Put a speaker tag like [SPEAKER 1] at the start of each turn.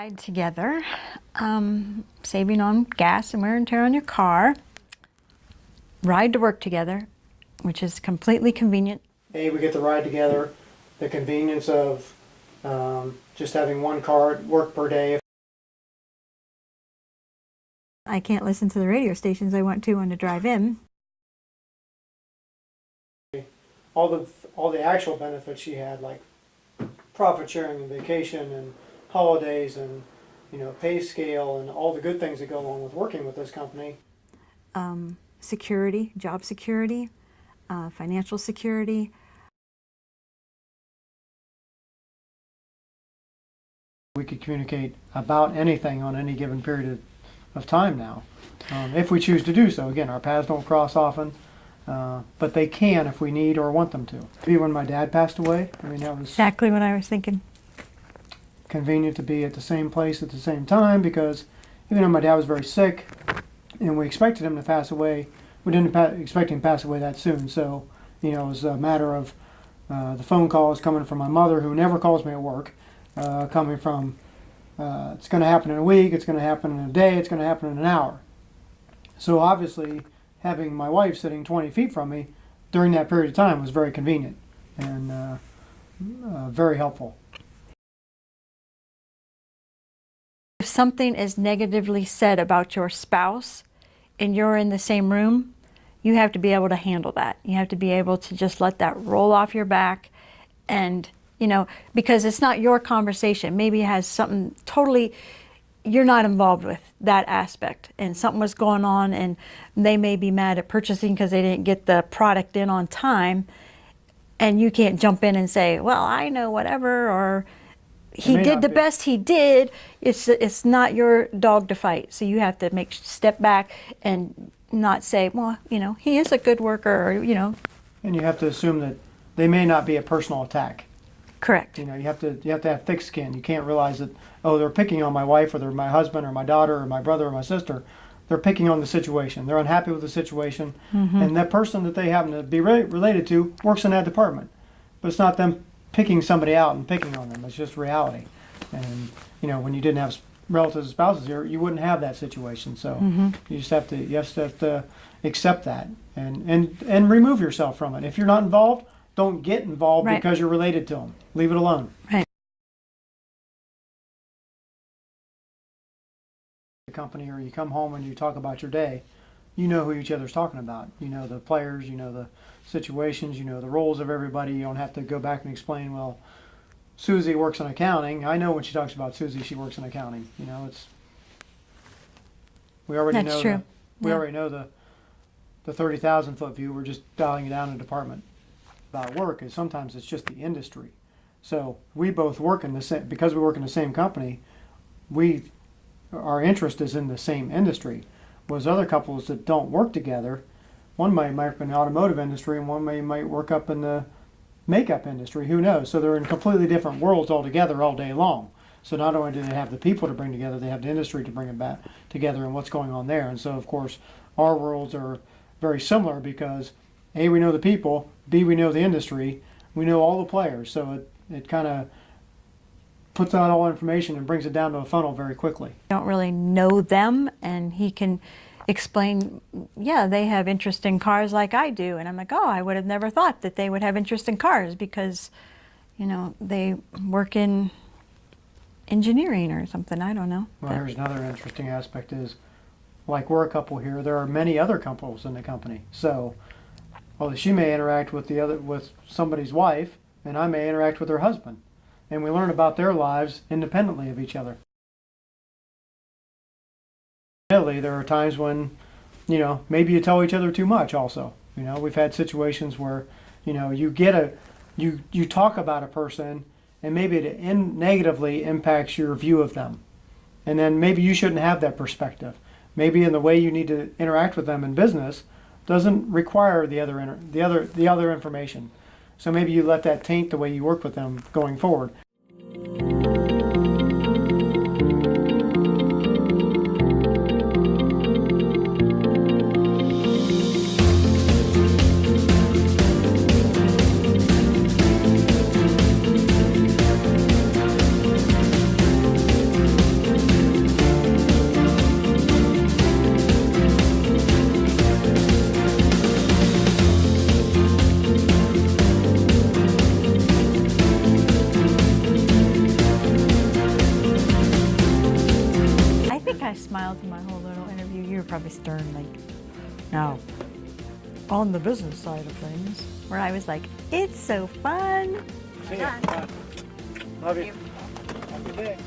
[SPEAKER 1] ride together, saving on gas and wear and tear on your car, ride to work together, which is completely convenient.
[SPEAKER 2] We get to ride together, the convenience of just having one car at work per day.
[SPEAKER 1] I can't listen to the radio stations I want to on the drive in.
[SPEAKER 2] All the actual benefits she had, like profit sharing and vacation and holidays and pay scale and all the good things that go along with working with this company.
[SPEAKER 1] Security, job security, financial security.
[SPEAKER 2] We could communicate about anything on any given period of time now, if we choose to do so. Again, our paths don't cross often, but they can if we need or want them to. Maybe when my dad passed away, that was
[SPEAKER 1] Exactly what I was thinking.
[SPEAKER 2] convenient to be at the same place at the same time, because even though my dad was very sick and we expected him to pass away, we didn't expect him to pass away that soon. So, it was a matter of the phone calls coming from my mother, who never calls me at work, coming from it's going to happen in a week, it's going to happen in a day, it's going to happen in an hour. So obviously, having my wife sitting 20 feet from me during that period of time was very convenient and very helpful.
[SPEAKER 1] If something is negatively said about your spouse and you're in the same room, you have to be able to handle that. You have to be able to just let that roll off your back and, because it's not your conversation. Maybe it has something totally you're not involved with, that aspect, and something was going on and they may be mad at purchasing because they didn't get the product in on time, and you can't jump in and say, well, I know whatever, or he did the best he did. It's not your dog to fight, so you have to step back and not say, well, he is a good worker, or
[SPEAKER 2] And you have to assume that they may not be a personal attack.
[SPEAKER 1] Correct.
[SPEAKER 2] You have to have thick skin. You can't realize that, oh, they're picking on my wife, or they're my husband, or my daughter, or my brother, or my sister. They're picking on the situation. They're unhappy with the situation, and that person that they happen to be related to works in that department. But it's not them picking somebody out and picking on them. It's just reality. And when you didn't have relatives and spouses here, you wouldn't have that situation. So you just have to accept that and remove yourself from it. If you're not involved, don't get involved because you're related to them. Leave it alone.
[SPEAKER 1] Right.
[SPEAKER 2] The company, or you come home and you talk about your day, you know who each other's talking about. You know the players, you know the situations, you know the roles of everybody. You don't have to go back and explain, well, Susie works in accounting. I know when she talks about Susie, she works in accounting. We already
[SPEAKER 1] That's
[SPEAKER 2] know
[SPEAKER 1] true.
[SPEAKER 2] We already know the 30,000 foot view. We're just dialing it down in a department. About work is sometimes it's just the industry. So we both work in the same, because we work in the same company, our interest is in the same industry. Whereas other couples that don't work together, one might work in the automotive industry and one might work up in the makeup industry, who knows? So they're in completely different worlds altogether all day long. So not only do they have the people to bring together, they have the industry to bring it back together and what's going on there. And so of course our worlds are very similar because A, we know the people, B, we know the industry, we know all the players. So it kind of puts out all information and brings it down to a funnel very quickly.
[SPEAKER 1] I don't really know them, and he can explain, yeah, they have interest in cars like I do. And I'm like, oh, I would have never thought that they would have interest in cars because, they work in engineering or something. I don't know.
[SPEAKER 2] Well, here's another interesting aspect is, like we're a couple here, there are many other couples in the company. So, well, she may interact with somebody's wife, and I may interact with her husband. And we learn about their lives independently of each other. Admittedly, there are times when, maybe you tell each other too much also. We've had situations where, you talk about a person and maybe it negatively impacts your view of them. And then maybe you shouldn't have that perspective. Maybe in the way you need to interact with them in business doesn't require the other information. So maybe you let that taint the way you work with them going forward.
[SPEAKER 1] smiled through my whole little interview. You were probably stern, like, no. On the business side of things, where I was like, it's so fun.
[SPEAKER 2] See ya. Bye. Love you. Have a good day.